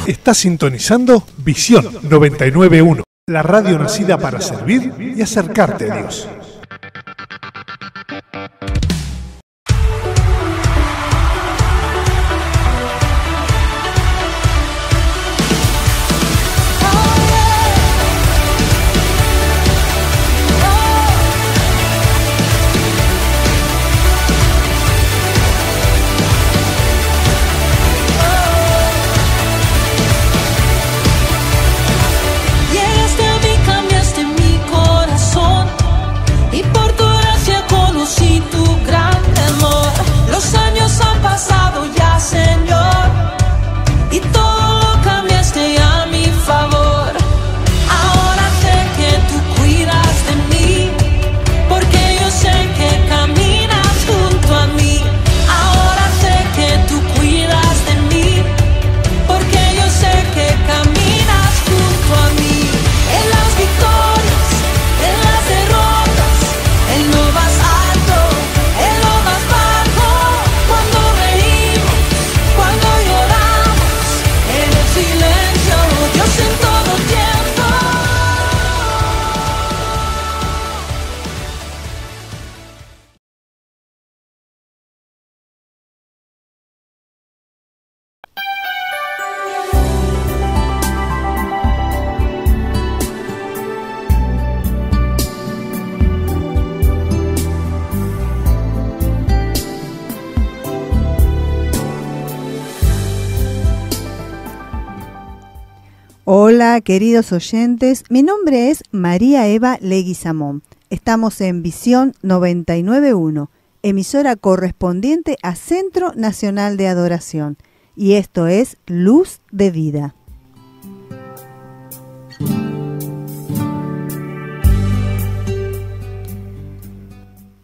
Está sintonizando Visión 99.1, la radio nacida para servir y acercarte a Dios. Hola queridos oyentes, mi nombre es María Eva Leguizamón. Estamos en Visión 99.1, emisora correspondiente a Centro Nacional de Adoración, y esto es Luz de Vida.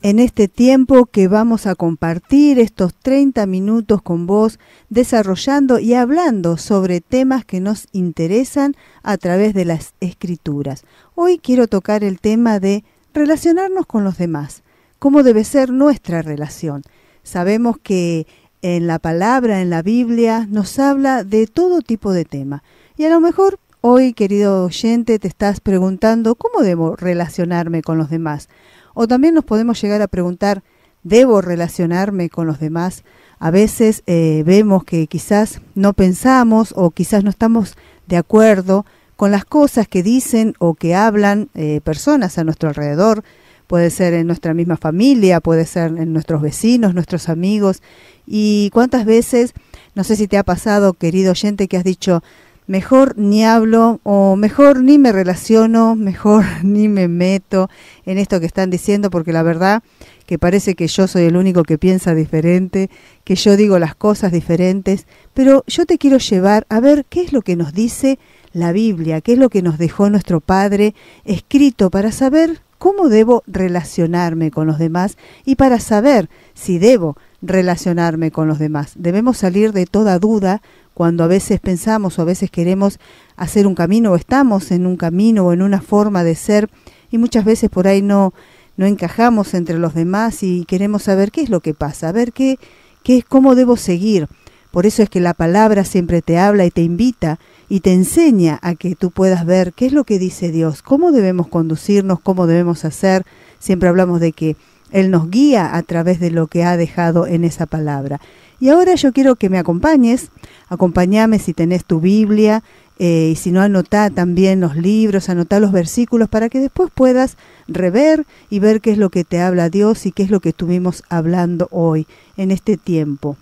En este tiempo que vamos a compartir estos 30 minutos con vos, desarrollando y hablando sobre temas que nos interesan a través de las Escrituras. Hoy quiero tocar el tema de relacionarnos con los demás, cómo debe ser nuestra relación. Sabemos que en la palabra, en la Biblia, nos habla de todo tipo de temas. Y a lo mejor hoy, querido oyente, te estás preguntando, ¿cómo debo relacionarme con los demás? O también nos podemos llegar a preguntar, ¿debo relacionarme con los demás? A veces vemos que quizás no pensamos o quizás no estamos de acuerdo con las cosas que dicen o que hablan personas a nuestro alrededor. Puede ser en nuestra misma familia, puede ser en nuestros vecinos, nuestros amigos. Y cuántas veces, no sé si te ha pasado, querido oyente, que has dicho, mejor ni hablo o mejor ni me relaciono, mejor ni me meto en esto que están diciendo, porque la verdad que parece que yo soy el único que piensa diferente, que yo digo las cosas diferentes, pero yo te quiero llevar a ver qué es lo que nos dice la Biblia, qué es lo que nos dejó nuestro Padre escrito para saber cómo debo relacionarme con los demás y para saber si debo relacionarme con los demás. Debemos salir de toda duda cuando a veces pensamos o a veces queremos hacer un camino o estamos en un camino o en una forma de ser y muchas veces por ahí no encajamos entre los demás y queremos saber qué es lo que pasa, a ver qué es, cómo debo seguir. Por eso es que la palabra siempre te habla y te invita y te enseña a que tú puedas ver qué es lo que dice Dios, cómo debemos conducirnos, cómo debemos hacer. Siempre hablamos de que Él nos guía a través de lo que ha dejado en esa palabra. Y ahora yo quiero que me acompañes, acompáñame si tenés tu Biblia, y si no, anotá también los libros, anotá los versículos para que después puedas rever y ver qué es lo que te habla Dios y qué es lo que estuvimos hablando hoy, en este tiempo.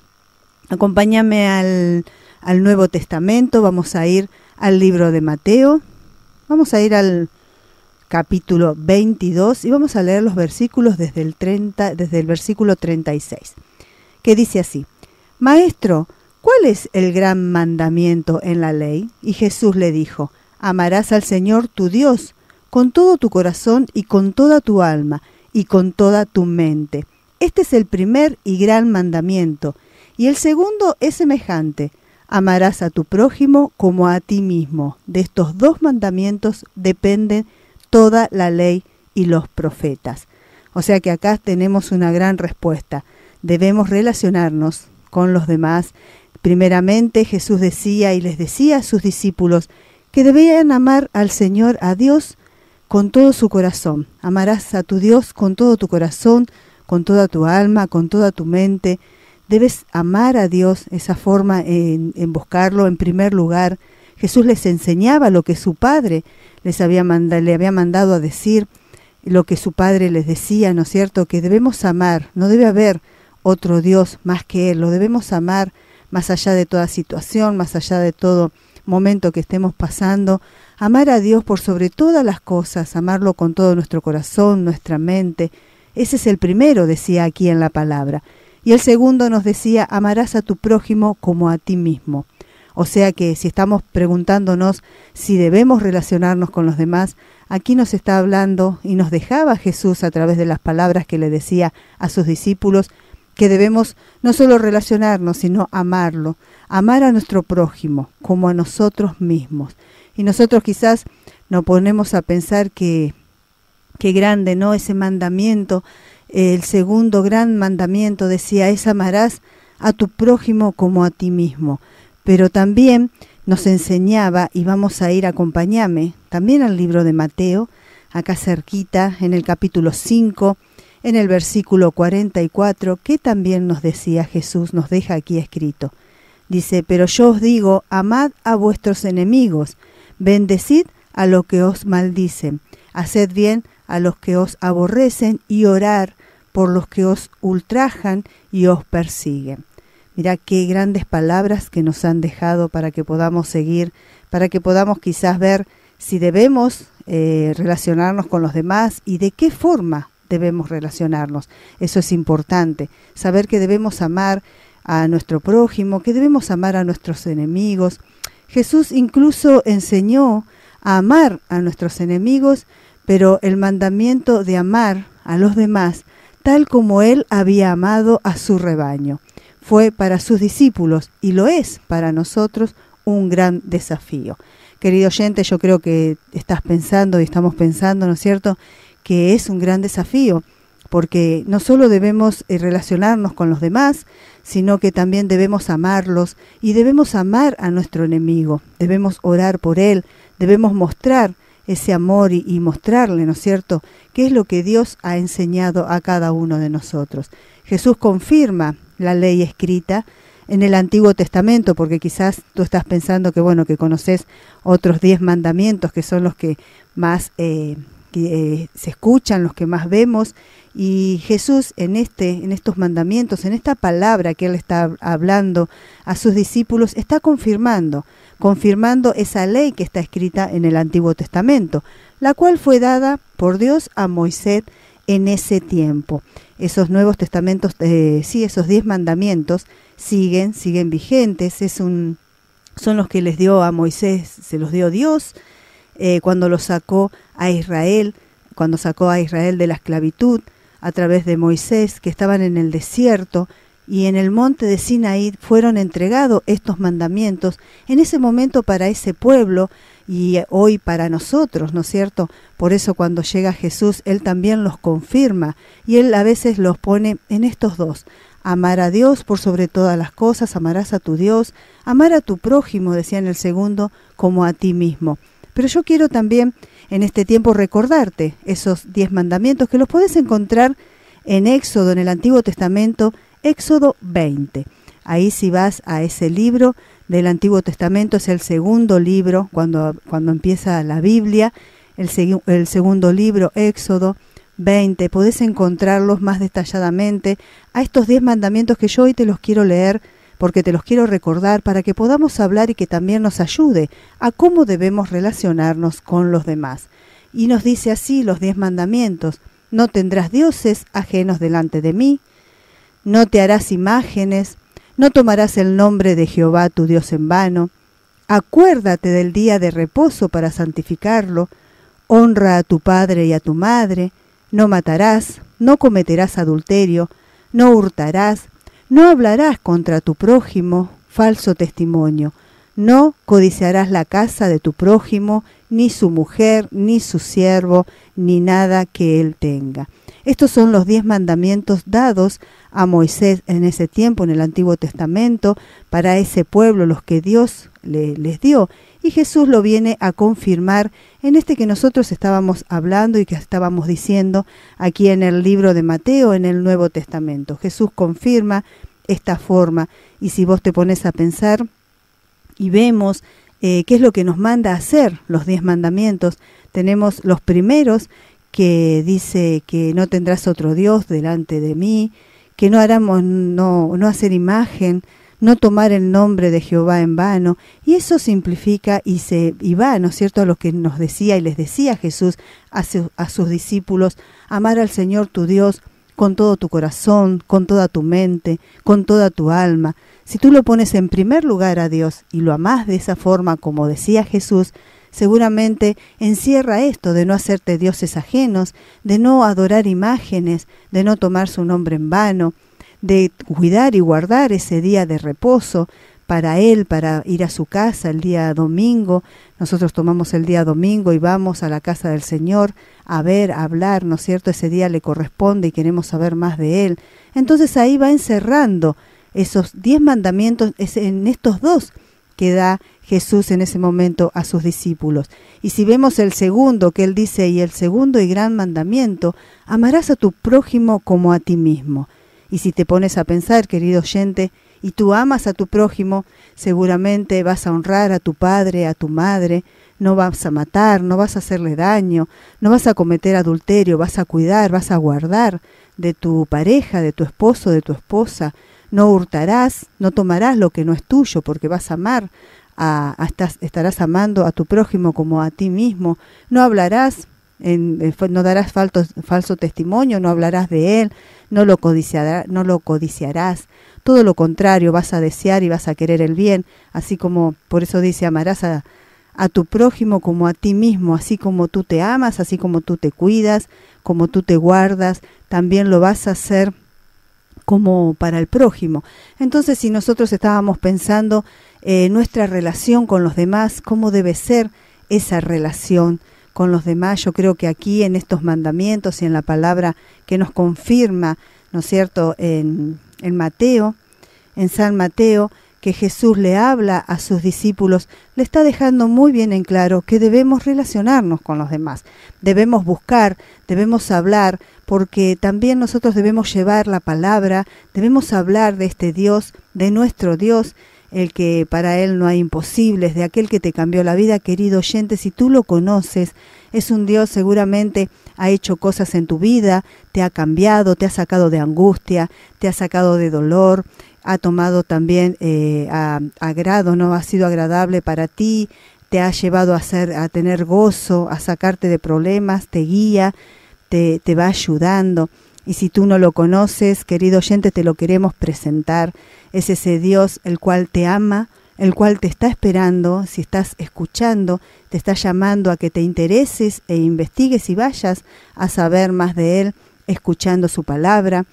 Acompáñame al Nuevo Testamento, vamos a ir al libro de Mateo, vamos a ir al capítulo 22 y vamos a leer los versículos desde el versículo 36, que dice así: Maestro, ¿cuál es el gran mandamiento en la ley? Y Jesús le dijo: amarás al Señor tu Dios con todo tu corazón y con toda tu alma y con toda tu mente. Este es el primer y gran mandamiento. Y el segundo es semejante: amarás a tu prójimo como a ti mismo. De estos dos mandamientos dependen toda la ley y los profetas. O sea que acá tenemos una gran respuesta. Debemos relacionarnos con los demás Primeramente Jesús decía y les decía a sus discípulos que debían amar al Señor, a Dios, con todo su corazón. Amarás a tu Dios con todo tu corazón, con toda tu alma, con toda tu mente. Debes amar a Dios, esa forma en buscarlo en primer lugar. Jesús les enseñaba lo que su Padre le había mandado a decir, lo que su Padre les decía, ¿no es cierto? Que debemos amar, no debe haber otro Dios más que Él, lo debemos amar más allá de toda situación, más allá de todo momento que estemos pasando. Amar a Dios por sobre todas las cosas, amarlo con todo nuestro corazón, nuestra mente. Ese es el primero, decía aquí en la palabra. Y el segundo nos decía, amarás a tu prójimo como a ti mismo. O sea que si estamos preguntándonos si debemos relacionarnos con los demás, aquí nos está hablando y nos dejaba Jesús a través de las palabras que le decía a sus discípulos, que debemos no solo relacionarnos, sino amarlo, amar a nuestro prójimo como a nosotros mismos. Y nosotros quizás nos ponemos a pensar que grande, ¿no? Ese mandamiento, el segundo gran mandamiento decía, es amarás a tu prójimo como a ti mismo. Pero también nos enseñaba, y vamos a ir, acompáñame, también al libro de Mateo, acá cerquita, en el capítulo 5, en el versículo 44, que también nos decía Jesús, nos deja aquí escrito. Dice, pero yo os digo, amad a vuestros enemigos, bendecid a los que os maldicen, haced bien a los que os aborrecen y orar por los que os ultrajan y os persiguen. Mirá qué grandes palabras que nos han dejado para que podamos seguir, para que podamos quizás ver si debemos relacionarnos con los demás y de qué forma debemos relacionarnos. Eso es importante, saber que debemos amar a nuestro prójimo, que debemos amar a nuestros enemigos. Jesús incluso enseñó a amar a nuestros enemigos, pero el mandamiento de amar a los demás, tal como Él había amado a su rebaño, fue para sus discípulos y lo es para nosotros un gran desafío. Querido oyente, yo creo que estás pensando y estamos pensando, ¿no es cierto?, que es un gran desafío, porque no solo debemos relacionarnos con los demás, sino que también debemos amarlos y debemos amar a nuestro enemigo, debemos orar por él, debemos mostrar ese amor y mostrarle, ¿no es cierto?, qué es lo que Dios ha enseñado a cada uno de nosotros. Jesús confirma la ley escrita en el Antiguo Testamento, porque quizás tú estás pensando que, bueno, que conoces otros 10 mandamientos que son los que más se escuchan, los que más vemos, y Jesús en estos mandamientos, en esta palabra que Él está hablando a sus discípulos, está confirmando esa ley que está escrita en el Antiguo Testamento, la cual fue dada por Dios a Moisés en ese tiempo. Esos nuevos testamentos, esos 10 mandamientos siguen vigentes, son los que les dio a Moisés, se los dio Dios cuando los sacó a Israel, cuando sacó a Israel de la esclavitud a través de Moisés, que estaban en el desierto, y en el monte de Sinaí fueron entregados estos mandamientos, en ese momento para ese pueblo y hoy para nosotros, ¿no es cierto? Por eso cuando llega Jesús, Él también los confirma, y Él a veces los pone en estos dos: amar a Dios por sobre todas las cosas, amarás a tu Dios, amar a tu prójimo, decía en el segundo, como a ti mismo. Pero yo quiero también en este tiempo recordarte esos 10 mandamientos que los podés encontrar en Éxodo, en el Antiguo Testamento, Éxodo 20. Ahí si vas a ese libro del Antiguo Testamento, es el segundo libro, cuando empieza la Biblia, el segundo libro, Éxodo 20, podés encontrarlos más detalladamente a estos 10 mandamientos que yo hoy te los quiero leer, porque te los quiero recordar para que podamos hablar y que también nos ayude a cómo debemos relacionarnos con los demás. Y nos dice así los 10 mandamientos: no tendrás dioses ajenos delante de mí, no te harás imágenes, no tomarás el nombre de Jehová tu Dios en vano, acuérdate del día de reposo para santificarlo, honra a tu padre y a tu madre, no matarás, no cometerás adulterio, no hurtarás, no hablarás contra tu prójimo falso testimonio, No codiciarás la casa de tu prójimo, ni su mujer, ni su siervo, ni nada que él tenga. Estos son los 10 mandamientos dados a Moisés en ese tiempo, en el Antiguo Testamento, para ese pueblo, los que Dios les dio. Y Jesús lo viene a confirmar en este que nosotros estábamos hablando y que estábamos diciendo aquí en el libro de Mateo, en el Nuevo Testamento. Jesús confirma esta forma. Y si vos te pones a pensar y vemos qué es lo que nos manda a hacer los 10 mandamientos, tenemos los primeros que dice que no tendrás otro Dios delante de mí, que no hacer imagen, no tomar el nombre de Jehová en vano, y eso simplifica y va, ¿no es cierto?, a lo que nos decía y les decía Jesús a sus discípulos: amar al Señor tu Dios con todo tu corazón, con toda tu mente, con toda tu alma. Si tú lo pones en primer lugar a Dios y lo amás de esa forma como decía Jesús, seguramente encierra esto de no hacerte dioses ajenos, de no adorar imágenes, de no tomar su nombre en vano, de cuidar y guardar ese día de reposo para Él, para ir a su casa el día domingo. Nosotros tomamos el día domingo y vamos a la casa del Señor a ver, a hablar, ¿no es cierto? Ese día le corresponde y queremos saber más de Él. Entonces ahí va encerrando esos 10 mandamientos en estos 2 que da Jesús en ese momento a sus discípulos. Y si vemos el segundo, que Él dice: y el segundo y gran mandamiento, amarás a tu prójimo como a ti mismo. Y si te pones a pensar, querido oyente, y tú amas a tu prójimo, seguramente vas a honrar a tu padre, a tu madre, no vas a matar, no vas a hacerle daño, no vas a cometer adulterio, vas a cuidar, vas a guardar de tu pareja, de tu esposo, de tu esposa. No hurtarás, no tomarás lo que no es tuyo, porque vas a amar, estarás amando a tu prójimo como a ti mismo. No hablarás, no darás falso testimonio, no hablarás de él, no lo codiciarás. Todo lo contrario, vas a desear y vas a querer el bien, así como, por eso dice, amarás a tu prójimo como a ti mismo, así como tú te amas, así como tú te cuidas, como tú te guardas, también lo vas a hacer como para el prójimo. Entonces, si nosotros estábamos pensando nuestra relación con los demás, cómo debe ser esa relación con los demás, yo creo que aquí en estos mandamientos y en la palabra que nos confirma, ¿no es cierto?, en Mateo, en San Mateo, que Jesús le habla a sus discípulos, le está dejando muy bien en claro que debemos relacionarnos con los demás, debemos buscar, debemos hablar, porque también nosotros debemos llevar la palabra, debemos hablar de este Dios, de nuestro Dios, el que para Él no hay imposibles, de aquel que te cambió la vida, querido oyente. Si tú lo conoces, es un Dios, seguramente ha hecho cosas en tu vida, te ha cambiado, te ha sacado de angustia, te ha sacado de dolor, ha tomado también agrado, ¿no? Ha sido agradable para ti, te ha llevado a tener gozo, a sacarte de problemas, te guía, te va ayudando. Y si tú no lo conoces, querido oyente, te lo queremos presentar. Es ese Dios el cual te ama, el cual te está esperando. Si estás escuchando, te está llamando a que te intereses e investigues y vayas a saber más de Él, escuchando su palabra,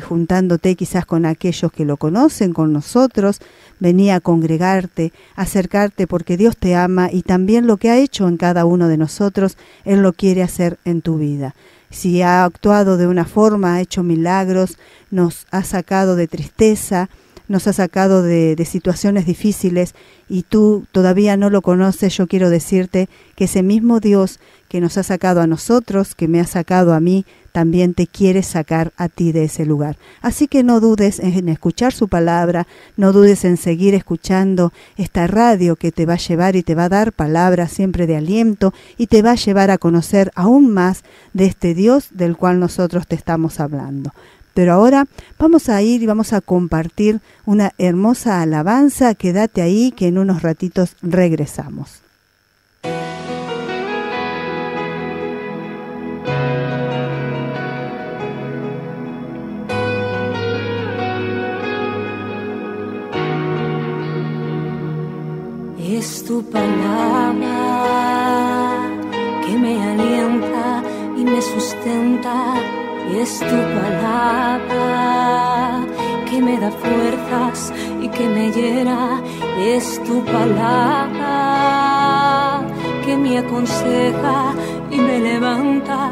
juntándote quizás con aquellos que lo conocen, con nosotros. Vení a congregarte, acercarte, porque Dios te ama y también lo que ha hecho en cada uno de nosotros, Él lo quiere hacer en tu vida. Si ha actuado de una forma, ha hecho milagros, nos ha sacado de tristeza, nos ha sacado de situaciones difíciles y tú todavía no lo conoces, yo quiero decirte que ese mismo Dios que nos ha sacado a nosotros, que me ha sacado a mí, también te quiere sacar a ti de ese lugar. Así que no dudes en escuchar su palabra, no dudes en seguir escuchando esta radio que te va a llevar y te va a dar palabras siempre de aliento y te va a llevar a conocer aún más de este Dios del cual nosotros te estamos hablando. Pero ahora vamos a ir y vamos a compartir una hermosa alabanza. Quédate ahí que en unos ratitos regresamos. Es tu palabra que me alienta y me sustenta. Y es tu palabra que me da fuerzas y que me llena. Es tu palabra que me aconseja y me levanta.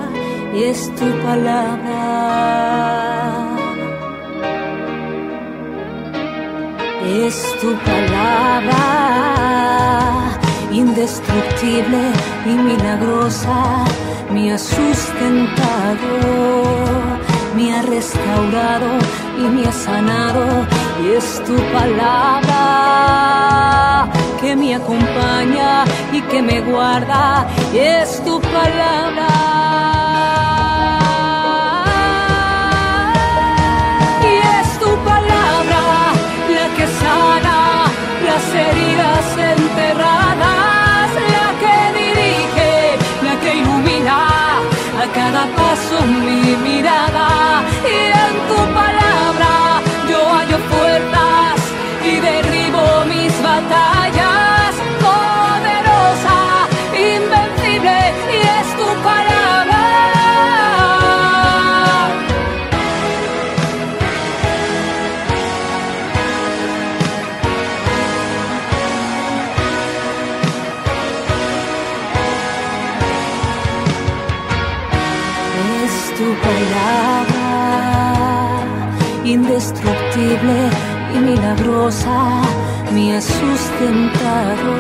Es tu palabra. Es tu palabra, indestructible y milagrosa, me ha sustentado, me ha restaurado y me ha sanado. Y es tu palabra que me acompaña y que me guarda. Y es tu palabra. Sana las heridas enterradas, la que dirige, la que ilumina a cada paso mi mirada. Y en tu palabra yo hallo fuerzas y derribo mis batallas. Poderosa, invencible, y es tu palabra. Tu palabra, indestructible y milagrosa, me ha sustentado,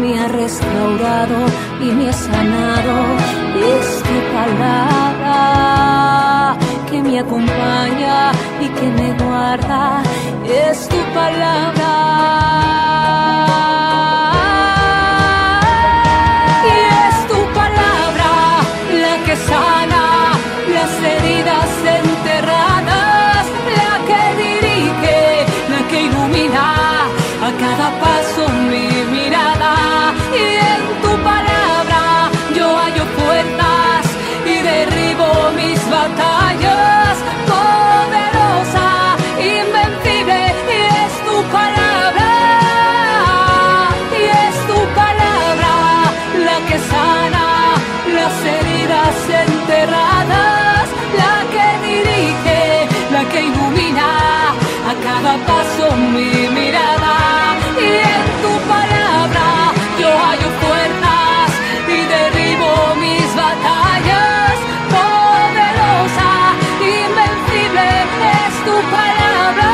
me ha restaurado y me ha sanado. Es tu palabra que me acompaña y que me guarda. Es tu palabra. Sana las heridas enterradas, la que dirige, la que ilumina a cada paso mi mirada. Y en tu palabra yo hallo fuerzas y derribo mis batallas. Poderosa, invencible, y es tu palabra. Y es tu palabra la que sana las heridas enterradas, la que dirige, la que ilumina a cada paso mi mirada. Y en tu palabra yo hallo fuerzas y derribo mis batallas. Poderosa, invencible, es tu palabra.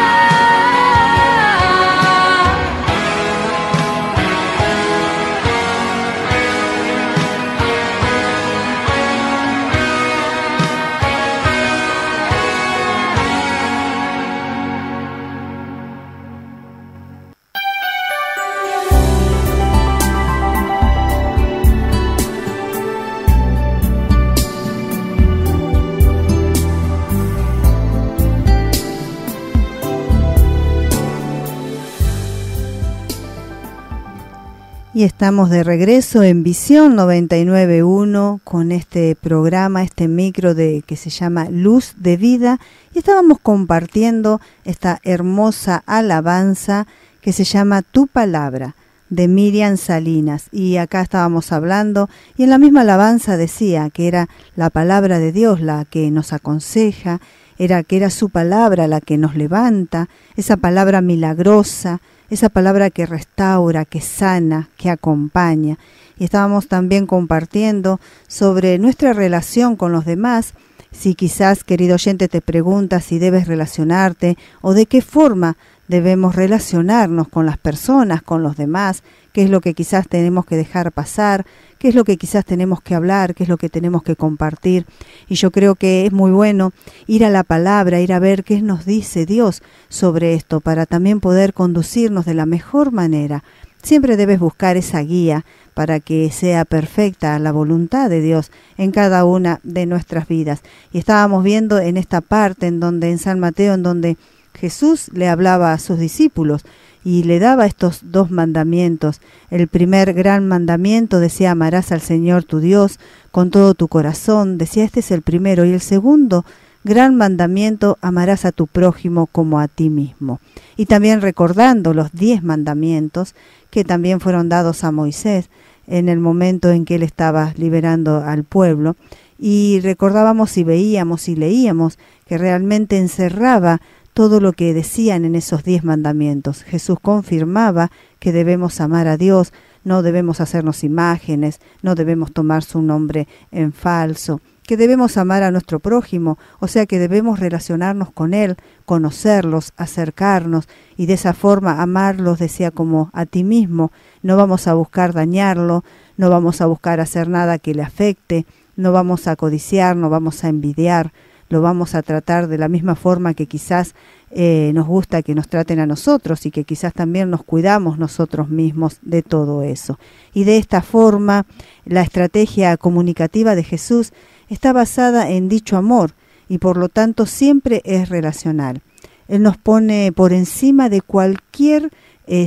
Y estamos de regreso en Visión 99.1 con este programa, este micro que se llama Luz de Vida. Y estábamos compartiendo esta hermosa alabanza que se llama Tu Palabra, de Miriam Salinas. Y acá estábamos hablando, y en la misma alabanza decía que era la palabra de Dios la que nos aconseja, que era su palabra la que nos levanta, esa palabra milagrosa, esa palabra que restaura, que sana, que acompaña. Y estábamos también compartiendo sobre nuestra relación con los demás. Si quizás, querido oyente, te preguntas si debes relacionarte o de qué forma debemos relacionarnos con las personas, con los demás, qué es lo que quizás tenemos que dejar pasar, qué es lo que quizás tenemos que hablar, qué es lo que tenemos que compartir. Y yo creo que es muy bueno ir a la palabra, ir a ver qué nos dice Dios sobre esto, para también poder conducirnos de la mejor manera. Siempre debes buscar esa guía para que sea perfecta la voluntad de Dios en cada una de nuestras vidas. Y estábamos viendo en esta parte en San Mateo, en donde Jesús le hablaba a sus discípulos y le daba estos dos mandamientos. El primer gran mandamiento decía: amarás al Señor tu Dios con todo tu corazón. Decía, este es el primero. Y el segundo gran mandamiento: amarás a tu prójimo como a ti mismo. Y también recordando los 10 mandamientos que también fueron dados a Moisés en el momento en que él estaba liberando al pueblo. Y recordábamos y veíamos y leíamos que realmente encerraba todo lo que decían en esos 10 mandamientos. Jesús confirmaba que debemos amar a Dios, no debemos hacernos imágenes, no debemos tomar su nombre en falso, que debemos amar a nuestro prójimo, o sea que debemos relacionarnos con él, conocerlos, acercarnos y de esa forma amarlos, decía, como a ti mismo. No vamos a buscar dañarlo, no vamos a buscar hacer nada que le afecte, no vamos a codiciar, no vamos a envidiar, lo vamos a tratar de la misma forma que quizás nos gusta que nos traten a nosotros y que quizás también nos cuidamos nosotros mismos de todo eso. Y de esta forma, la estrategia comunicativa de Jesús está basada en dicho amor y por lo tanto siempre es relacional. Él nos pone por encima de cualquier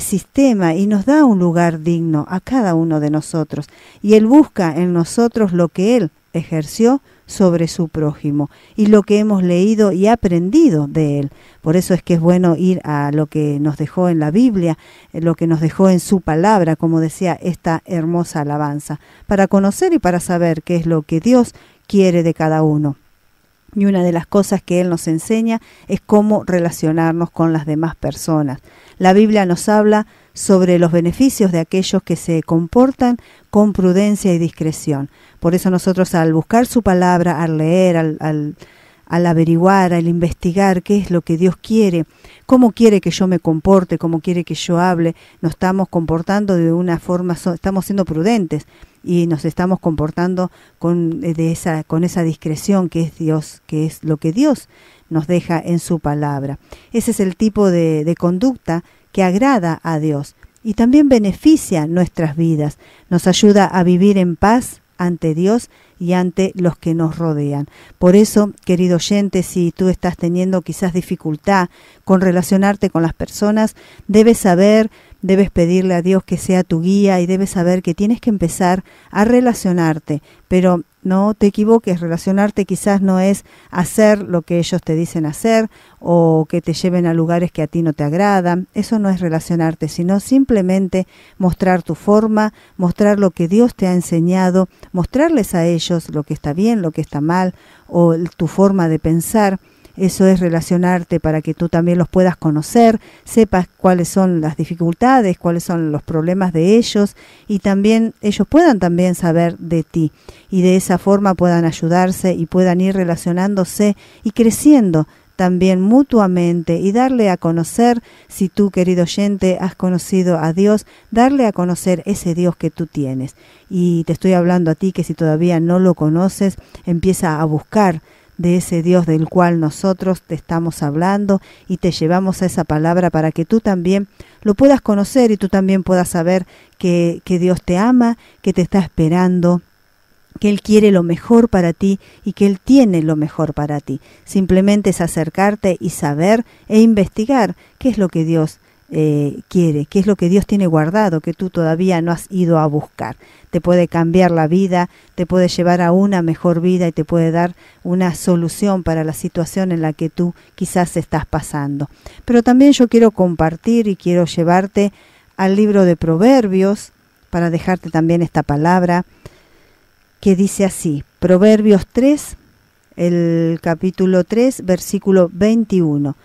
sistema y nos da un lugar digno a cada uno de nosotros. Y Él busca en nosotros lo que Él ejerció sobre su prójimo y lo que hemos leído y aprendido de Él. Por eso es que es bueno ir a lo que nos dejó en la Biblia, lo que nos dejó en su palabra, como decía esta hermosa alabanza, para conocer y para saber qué es lo que Dios quiere de cada uno. Y una de las cosas que Él nos enseña es cómo relacionarnos con las demás personas. La Biblia nos habla sobre los beneficios de aquellos que se comportan con prudencia y discreción. Por eso nosotros, al buscar su palabra, al leer, al averiguar, al investigar qué es lo que Dios quiere, cómo quiere que yo me comporte, cómo quiere que yo hable, nos estamos comportando de una forma, estamos siendo prudentes y nos estamos comportando con esa discreción que es Dios, que es lo que Dios nos deja en su palabra. Ese es el tipo de conducta que agrada a Dios y también beneficia nuestras vidas, nos ayuda a vivir en paz ante Dios y ante los que nos rodean. Por eso, querido oyente, si tú estás teniendo quizás dificultad con relacionarte con las personas, debes pedirle a Dios que sea tu guía y debes saber que tienes que empezar a relacionarte, pero no te equivoques, relacionarte quizás no es hacer lo que ellos te dicen hacer o que te lleven a lugares que a ti no te agradan. Eso no es relacionarte, sino simplemente mostrar tu forma, mostrar lo que Dios te ha enseñado, mostrarles a ellos lo que está bien, lo que está mal o tu forma de pensar. Eso es relacionarte para que tú también los puedas conocer, sepas cuáles son las dificultades, cuáles son los problemas de ellos y también ellos puedan también saber de ti y de esa forma puedan ayudarse y puedan ir relacionándose y creciendo también mutuamente y darle a conocer, si tú, querido oyente, has conocido a Dios, darle a conocer ese Dios que tú tienes. Y te estoy hablando a ti que si todavía no lo conoces, empieza a buscar de ese Dios del cual nosotros te estamos hablando y te llevamos a esa palabra para que tú también lo puedas conocer y tú también puedas saber que Dios te ama, que te está esperando, que Él quiere lo mejor para ti y que Él tiene lo mejor para ti. Simplemente es acercarte y saber e investigar qué es lo que Dios quiere, qué es lo que Dios tiene guardado, que tú todavía no has ido a buscar. Te puede cambiar la vida, te puede llevar a una mejor vida y te puede dar una solución para la situación en la que tú quizás estás pasando. Pero también yo quiero compartir y quiero llevarte al libro de Proverbios para dejarte también esta palabra que dice así, Proverbios 3, el capítulo 3, versículo 21.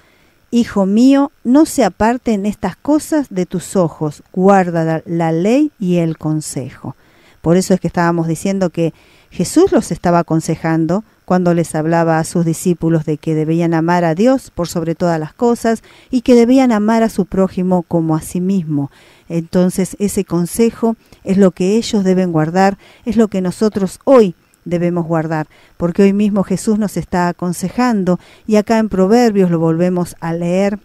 Hijo mío, no se aparten estas cosas de tus ojos, guarda la ley y el consejo. Por eso es que estábamos diciendo que Jesús los estaba aconsejando cuando les hablaba a sus discípulos de que debían amar a Dios por sobre todas las cosas y que debían amar a su prójimo como a sí mismo. Entonces ese consejo es lo que ellos deben guardar, es lo que nosotros hoy debemos guardar, porque hoy mismo Jesús nos está aconsejando y acá en Proverbios lo volvemos a leer,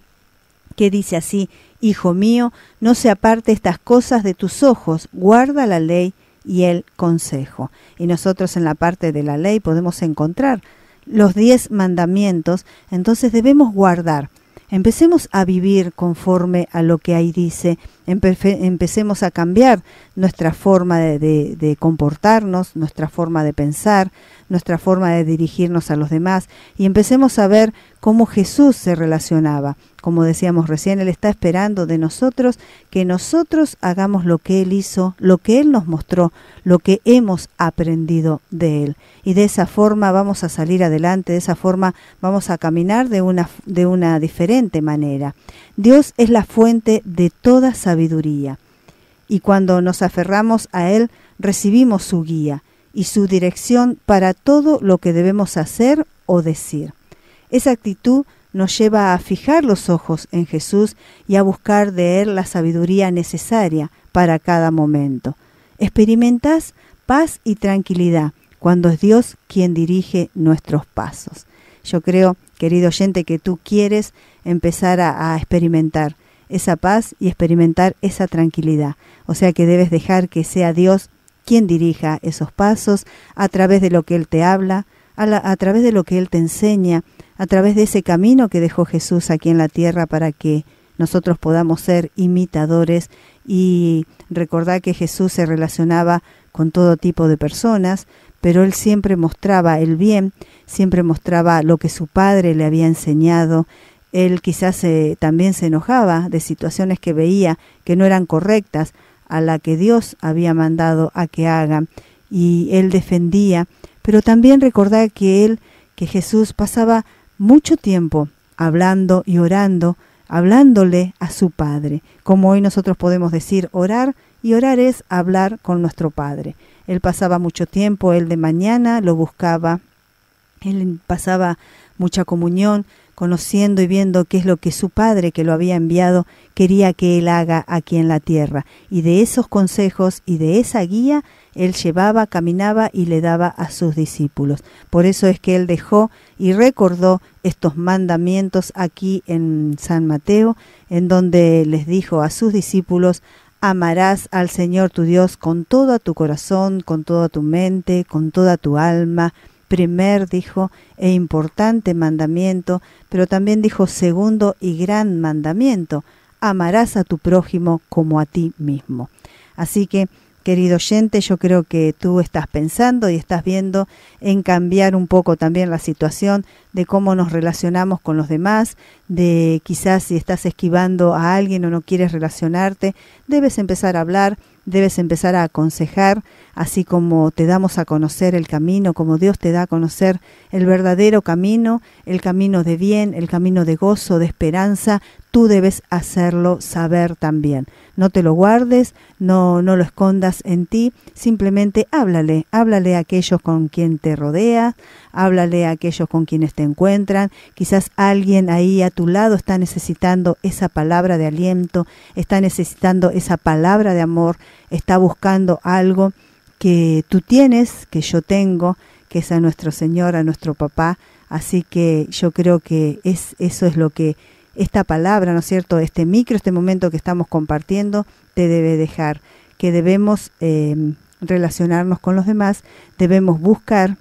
que dice así, hijo mío, no se aparte estas cosas de tus ojos, guarda la ley y el consejo. Y nosotros en la parte de la ley podemos encontrar los 10 mandamientos, entonces debemos guardar. Empecemos a vivir conforme a lo que ahí dice, empecemos a cambiar nuestra forma de comportarnos, nuestra forma de pensar, nuestra forma de dirigirnos a los demás y empecemos a ver cómo Jesús se relacionaba. Como decíamos recién, Él está esperando de nosotros que nosotros hagamos lo que Él hizo, lo que Él nos mostró, lo que hemos aprendido de Él. Y de esa forma vamos a salir adelante, de esa forma vamos a caminar de una diferente manera. Dios es la fuente de toda sabiduría. Y cuando nos aferramos a Él, recibimos su guía y su dirección para todo lo que debemos hacer o decir. Esa actitud nos lleva a fijar los ojos en Jesús y a buscar de Él la sabiduría necesaria para cada momento. Experimentás paz y tranquilidad cuando es Dios quien dirige nuestros pasos. Yo creo, querido oyente, que tú quieres empezar a experimentar esa paz y experimentar esa tranquilidad. O sea que debes dejar que sea Dios quien dirija esos pasos a través de lo que Él te habla, a través de lo que Él te enseña, a través de ese camino que dejó Jesús aquí en la tierra para que nosotros podamos ser imitadores y recordar que Jesús se relacionaba con todo tipo de personas, pero Él siempre mostraba el bien, siempre mostraba lo que su Padre le había enseñado. Él quizás también se enojaba de situaciones que veía que no eran correctas a la que Dios había mandado a que hagan, y Él defendía, pero también recordar que Jesús pasaba mucho tiempo hablando y orando, hablándole a su Padre, como hoy nosotros podemos decir orar, y orar es hablar con nuestro Padre. Él pasaba mucho tiempo, Él de mañana lo buscaba, Él pasaba mucha comunión, conociendo y viendo qué es lo que su Padre, que lo había enviado, quería que Él haga aquí en la tierra. Y de esos consejos y de esa guía, Él llevaba, caminaba y le daba a sus discípulos. Por eso es que Él dejó y recordó estos mandamientos aquí en San Mateo, en donde les dijo a sus discípulos: amarás al Señor tu Dios con todo tu corazón, con toda tu mente, con toda tu alma. Primer, dijo, e importante mandamiento, pero también dijo segundo y gran mandamiento: amarás a tu prójimo como a ti mismo. Así que, querido oyente, yo creo que tú estás pensando y estás viendo en cambiar un poco también la situación de cómo nos relacionamos con los demás, de quizás si estás esquivando a alguien o no quieres relacionarte, debes empezar a hablar, debes empezar a aconsejar, así como te damos a conocer el camino, como Dios te da a conocer el verdadero camino, el camino de bien, el camino de gozo, de esperanza. Tú debes hacerlo saber también. No te lo guardes, no lo escondas en ti, simplemente háblale a aquellos con quien te rodea, háblale a aquellos con quienes te encuentran. Quizás alguien ahí a tu lado está necesitando esa palabra de aliento, está necesitando esa palabra de amor, está buscando algo que tú tienes, que yo tengo, que es a nuestro Señor, a nuestro Papá. Así que yo creo que eso es lo que esta palabra, ¿no es cierto?, este momento que estamos compartiendo, te debe dejar, que debemos relacionarnos con los demás, debemos buscar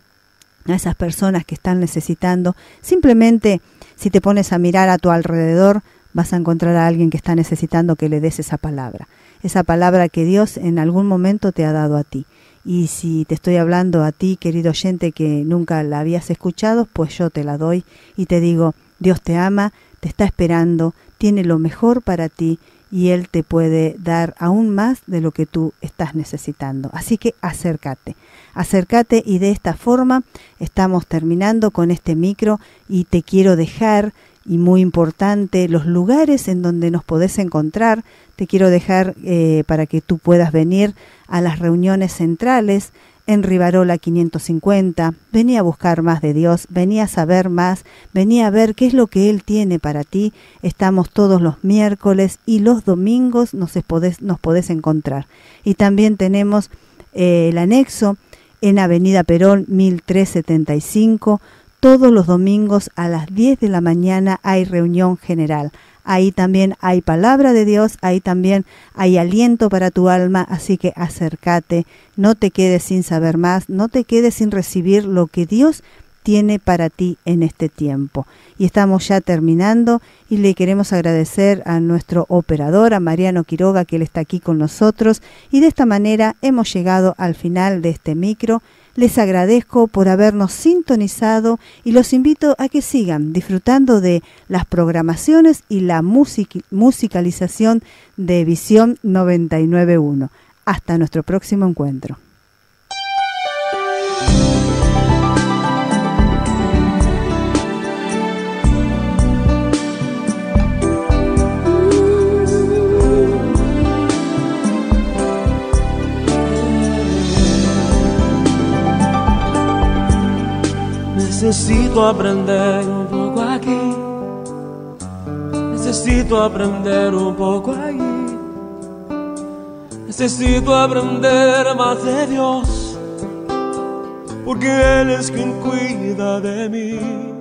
a esas personas que están necesitando. Simplemente, si te pones a mirar a tu alrededor, vas a encontrar a alguien que está necesitando que le des esa palabra que Dios en algún momento te ha dado a ti. Y si te estoy hablando a ti, querido oyente, que nunca la habías escuchado, pues yo te la doy y te digo: Dios te ama, te está esperando, tiene lo mejor para ti y Él te puede dar aún más de lo que tú estás necesitando. Así que acércate y de esta forma estamos terminando con este micro y te quiero dejar, y muy importante, los lugares en donde nos podés encontrar. Te quiero dejar para que tú puedas venir a las reuniones centrales en Rivarola 550, vení a buscar más de Dios, vení a saber más, vení a ver qué es lo que Él tiene para ti. Estamos todos los miércoles y los domingos nos podés encontrar. Y también tenemos el anexo en Avenida Perón 1375, todos los domingos a las 10 de la mañana hay reunión general. Ahí también hay palabra de Dios, ahí también hay aliento para tu alma, así que acércate, no te quedes sin saber más, no te quedes sin recibir lo que Dios tiene para ti en este tiempo. Y estamos ya terminando y le queremos agradecer a nuestro operador, a Mariano Quiroga, que él está aquí con nosotros, y de esta manera hemos llegado al final de este micro. Les agradezco por habernos sintonizado y los invito a que sigan disfrutando de las programaciones y la musicalización de Visión 99.1. Hasta nuestro próximo encuentro. Necesito aprender un poco aquí, necesito aprender un poco allí, necesito aprender más de Dios, porque Él es quien cuida de mí.